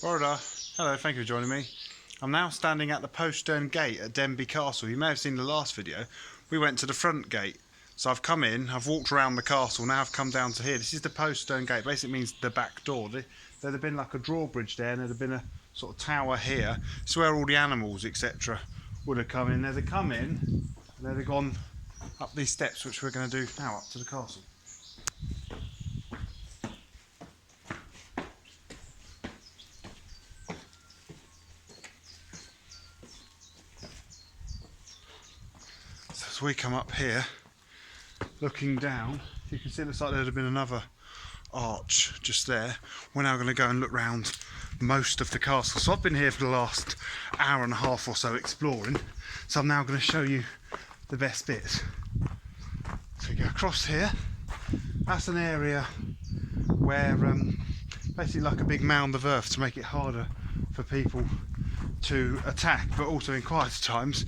Florida. Hello, thank you for joining me. I'm now standing at the postern gate at Denbigh Castle. You may have seen the last video. We went to the front gate. So I've come in, I've walked around the castle, now I've come down to here. This is the postern gate, basically means the back door. There'd have been like a drawbridge there and there'd have been a sort of tower here. It's where all the animals, etc. would have come in. They'd have come in and they'd have gone up these steps, which we're going to do now, up to the castle. As we come up here, looking down, you can see it looks like there'd have been another arch just there. We're now going to go and look round most of the castle. So I've been here for the last hour and a half or so exploring, so I'm now going to show you the best bits. So we go across here. That's an area where basically like a big mound of earth to make it harder for people to attack, but also in quieter times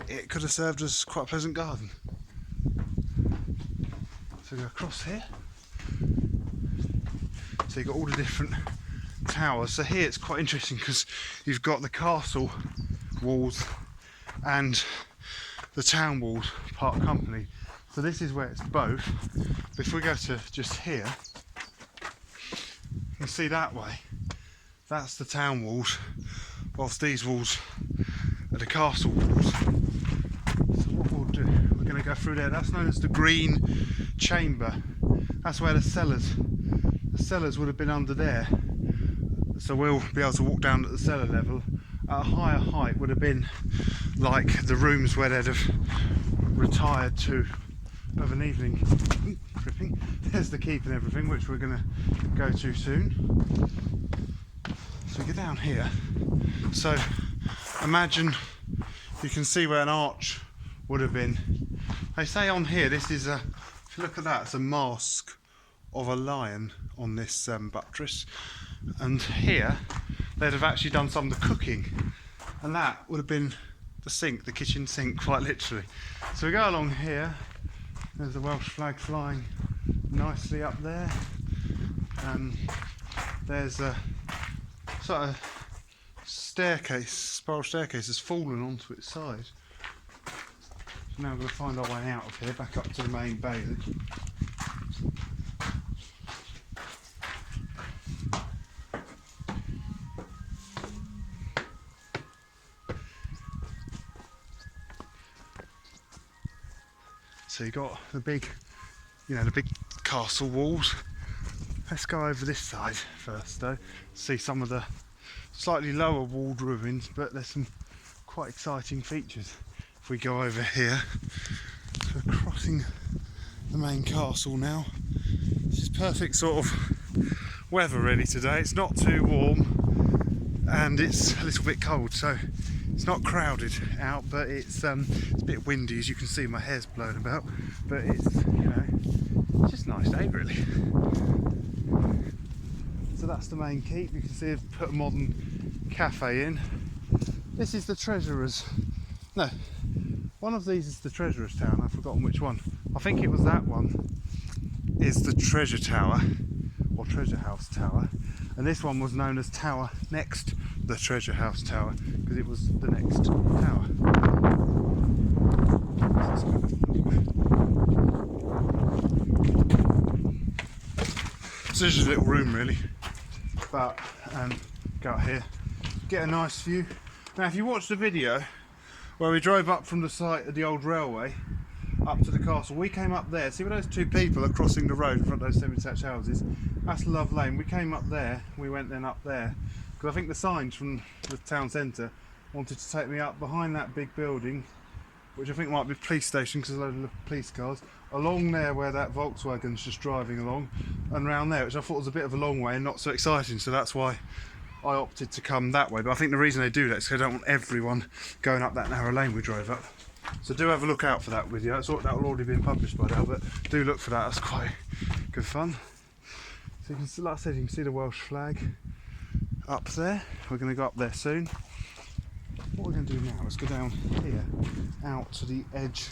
it could have served as quite a pleasant garden. So we go across here. So you've got all the different towers. So here it's quite interesting because you've got the castle walls and the town walls part company. So this is where it's both. But if we go to just here, you can see that way, that's the town walls, whilst these walls are the castle walls. So what we'll do, we're going to go through there. That's known as the Green Chamber. That's where the cellars would have been under there. So we'll be able to walk down at the cellar level. At a higher height would have been like the rooms where they'd have retired to of an evening. Tripping. There's the keep and everything, which we're going to go to soon. So we get down here. So imagine you can see where an arch would have been. They say on here, this is a, if you look at that, it's a mask of a lion on this buttress. And here, they'd have actually done some of the cooking. And that would have been the sink, the kitchen sink, quite literally. So we go along here, there's the Welsh flag flying nicely up there. There's a sort of staircase, spiral staircase has fallen onto its side. So now we're going to find our way out of here, back up to the main bailey. So you got the big, the big castle walls. Let's go over this side first though, see some of the slightly lower walled ruins, but there's some quite exciting features. If we go over here, so we're crossing the main castle now. This is perfect sort of weather really today. It's not too warm and it's a little bit cold, so it's not crowded out, but it's a bit windy, as you can see. My hair's blown about, but it's it's just a nice day really. So that's the main keep. You can see they've put a modern cafe in. This is the treasurer's. No, one of these is the treasurer's town. I've forgotten which one. I think it was that one. Is the treasure tower or treasure house tower, and this one was known as tower next the treasure house tower because it was the next tower. So this is a little room really, but go out here, get a nice view. Now if you watch the video where we drove up from the site of the old railway up to the castle, we came up there. See where those two people are crossing the road in front of those semi-detached houses? That's Love Lane. We came up there, we went then up there, because I think the signs from the town centre wanted to take me up behind that big building, which I think might be a police station because there's a load of police cars, along there where that Volkswagen's just driving along, and round there, which I thought was a bit of a long way and not so exciting, so that's why I opted to come that way. But I think the reason they do that is because they don't want everyone going up that narrow lane we drove up. So do have a look out for that video. That will already been published by now, but do look for that. That's quite good fun. So you can see, like I said, you can see the Welsh flag up there. We're going to go up there soon. What we're going to do now is go down here, out to the edge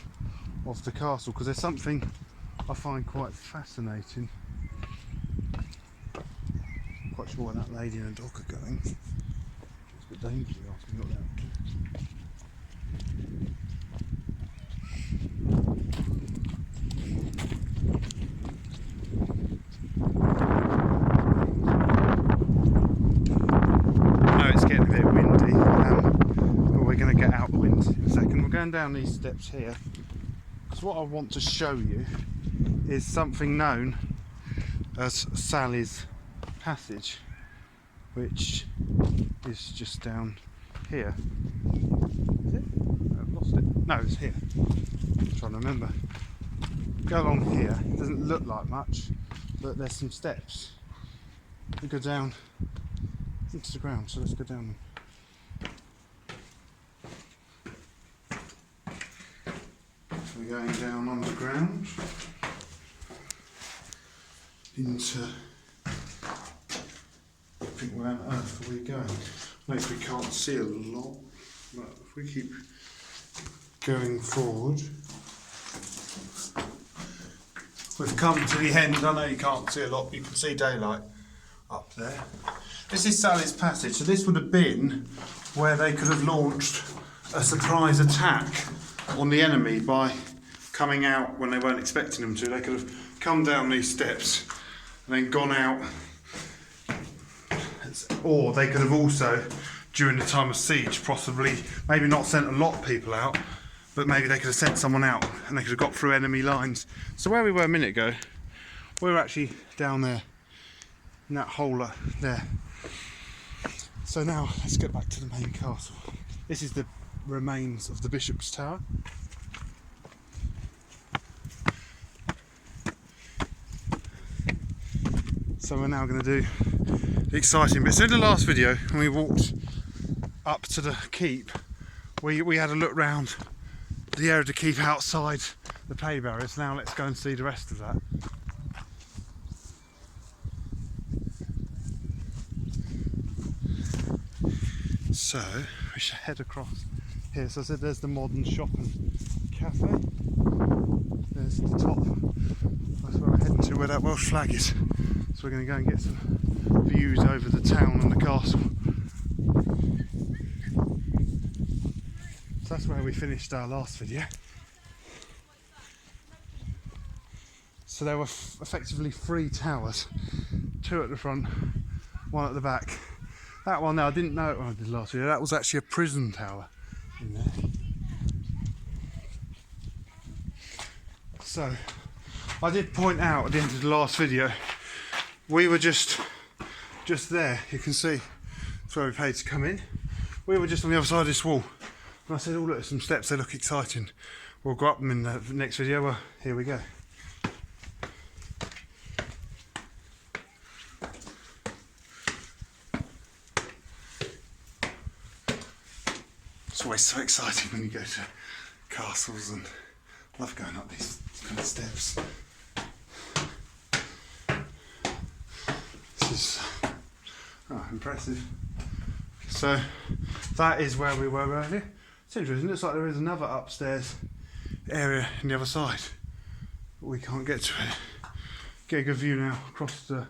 of the castle, because there's something I find quite fascinating quite sure where that lady and the dog are going. It's a bit dangerous asking what they're up to. I know it's getting a bit windy, but we're going to get out the wind in a second. We're going down these steps here because what I want to show you is something known as Sally's Passage, which is just down here. Is it? I've lost it. No, it's here. I'm trying to remember. Go along here. It doesn't look like much, but there's some steps that go down into the ground. So let's go down them. So we're going down underground into. I think where on earth are we going? Maybe we can't see a lot, but if we keep going forward, we've come to the end. I know you can't see a lot, but you can see daylight up there. This is Sally's Passage, so this would have been where they could have launched a surprise attack on the enemy by coming out when they weren't expecting them to. They could have come down these steps and then gone out. Or they could have also, during the time of siege, possibly, maybe not sent a lot of people out, but maybe they could have sent someone out and they could have got through enemy lines. So where we were a minute ago, we were actually down there, in that hole there. So now, let's get back to the main castle. This is the remains of the Bishop's Tower. So we're now going to do the exciting bit. So in the last video, when we walked up to the keep, we had a look round the area of the keep outside the pay barriers. Now let's go and see the rest of that. So we should head across here. So I said there's the modern shop and cafe. There's the top. That's where we're heading to, where that Welsh flag is. So we're going to go and get some views over the town and the castle. So that's where we finished our last video. So there were effectively 3 towers, 2 at the front, 1 at the back. That one now, I didn't know it when I did last video, that was actually a prison tower in there. So I did point out at the end of the last video, we were just there. You can see that's where we paid to come in. We were just on the other side of this wall, and I said, oh look, there's some steps, they look exciting, we'll go up them in the next video. Well, here we go. It's always so exciting when you go to castles, and I love going up these kind of steps. This is impressive. So that is where we were earlier. It's interesting, it looks like there is another upstairs area on the other side, but we can't get to it. Get a good view now across the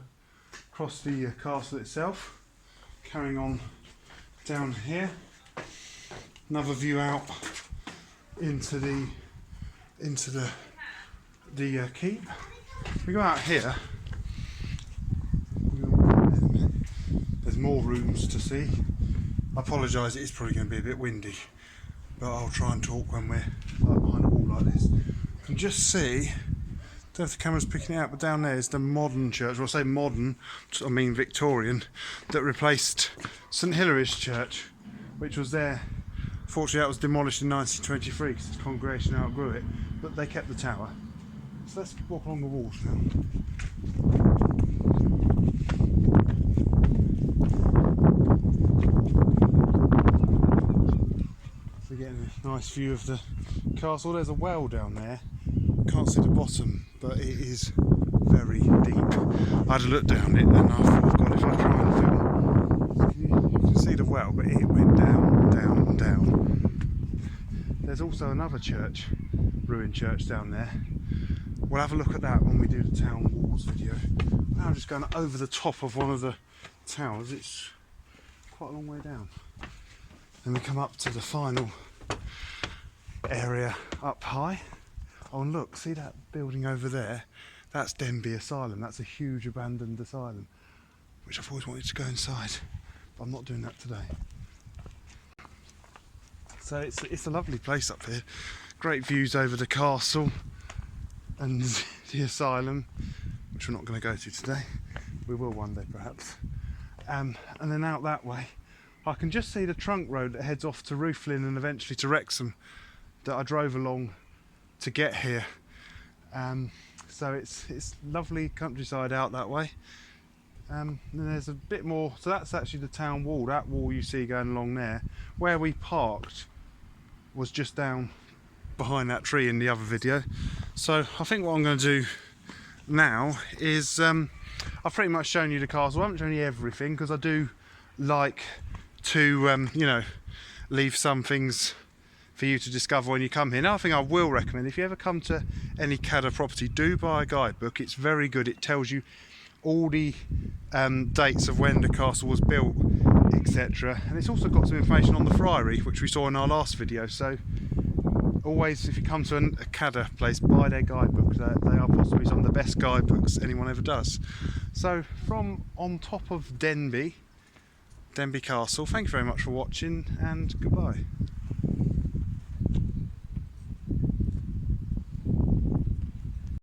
castle itself. Carrying on down here. Another view out into the keep. We go out here. There's more rooms to see. I apologise, it is probably going to be a bit windy, but I'll try and talk when we're behind a wall like this. You can just see, I don't know if the camera's picking it out, but down there is the modern church. Well, I say modern, I mean Victorian, that replaced St Hilary's Church, which was there. Fortunately, that was demolished in 1923 because the congregation outgrew it, but they kept the tower. So let's walk along the walls now. So we're getting a nice view of the castle. There's a well down there. Can't see the bottom, but it is very deep. I had a look down it and I thought, God, if I try and film. You can see the well, but it went down, down and down. There's also another church, ruined church down there. We'll have a look at that when we do the town walls video. Now I'm just going over the top of one of the towers, it's quite a long way down. Then we come up to the final area up high. Oh, and look, see that building over there? That's Denbigh Asylum. That's a huge abandoned asylum, which I've always wanted to go inside, but I'm not doing that today. So it's a lovely place up here. Great views over the castle and the asylum, which we're not going to go to today. We will one day perhaps. And then out that way, I can just see the trunk road that heads off to Rooflin and eventually to Wrexham that I drove along to get here. So it's lovely countryside out that way. And there's a bit more, so that's actually the town wall. That wall you see going along there. Where we parked was just down behind that tree in the other video. So I think what I'm going to do now is I've pretty much shown you the castle. I haven't shown you everything because I do like to you know, leave some things for you to discover when you come here. Another thing I will recommend, if you ever come to any Cadder property, do buy a guidebook. It's very good. It tells you all the dates of when the castle was built, etc. And it's also got some information on the friary, which we saw in our last video. So always, if you come to a Cadder place, buy their guidebook. They are possibly some of the best guidebooks anyone ever does. So from on top of Denbigh Castle, thank you very much for watching and goodbye.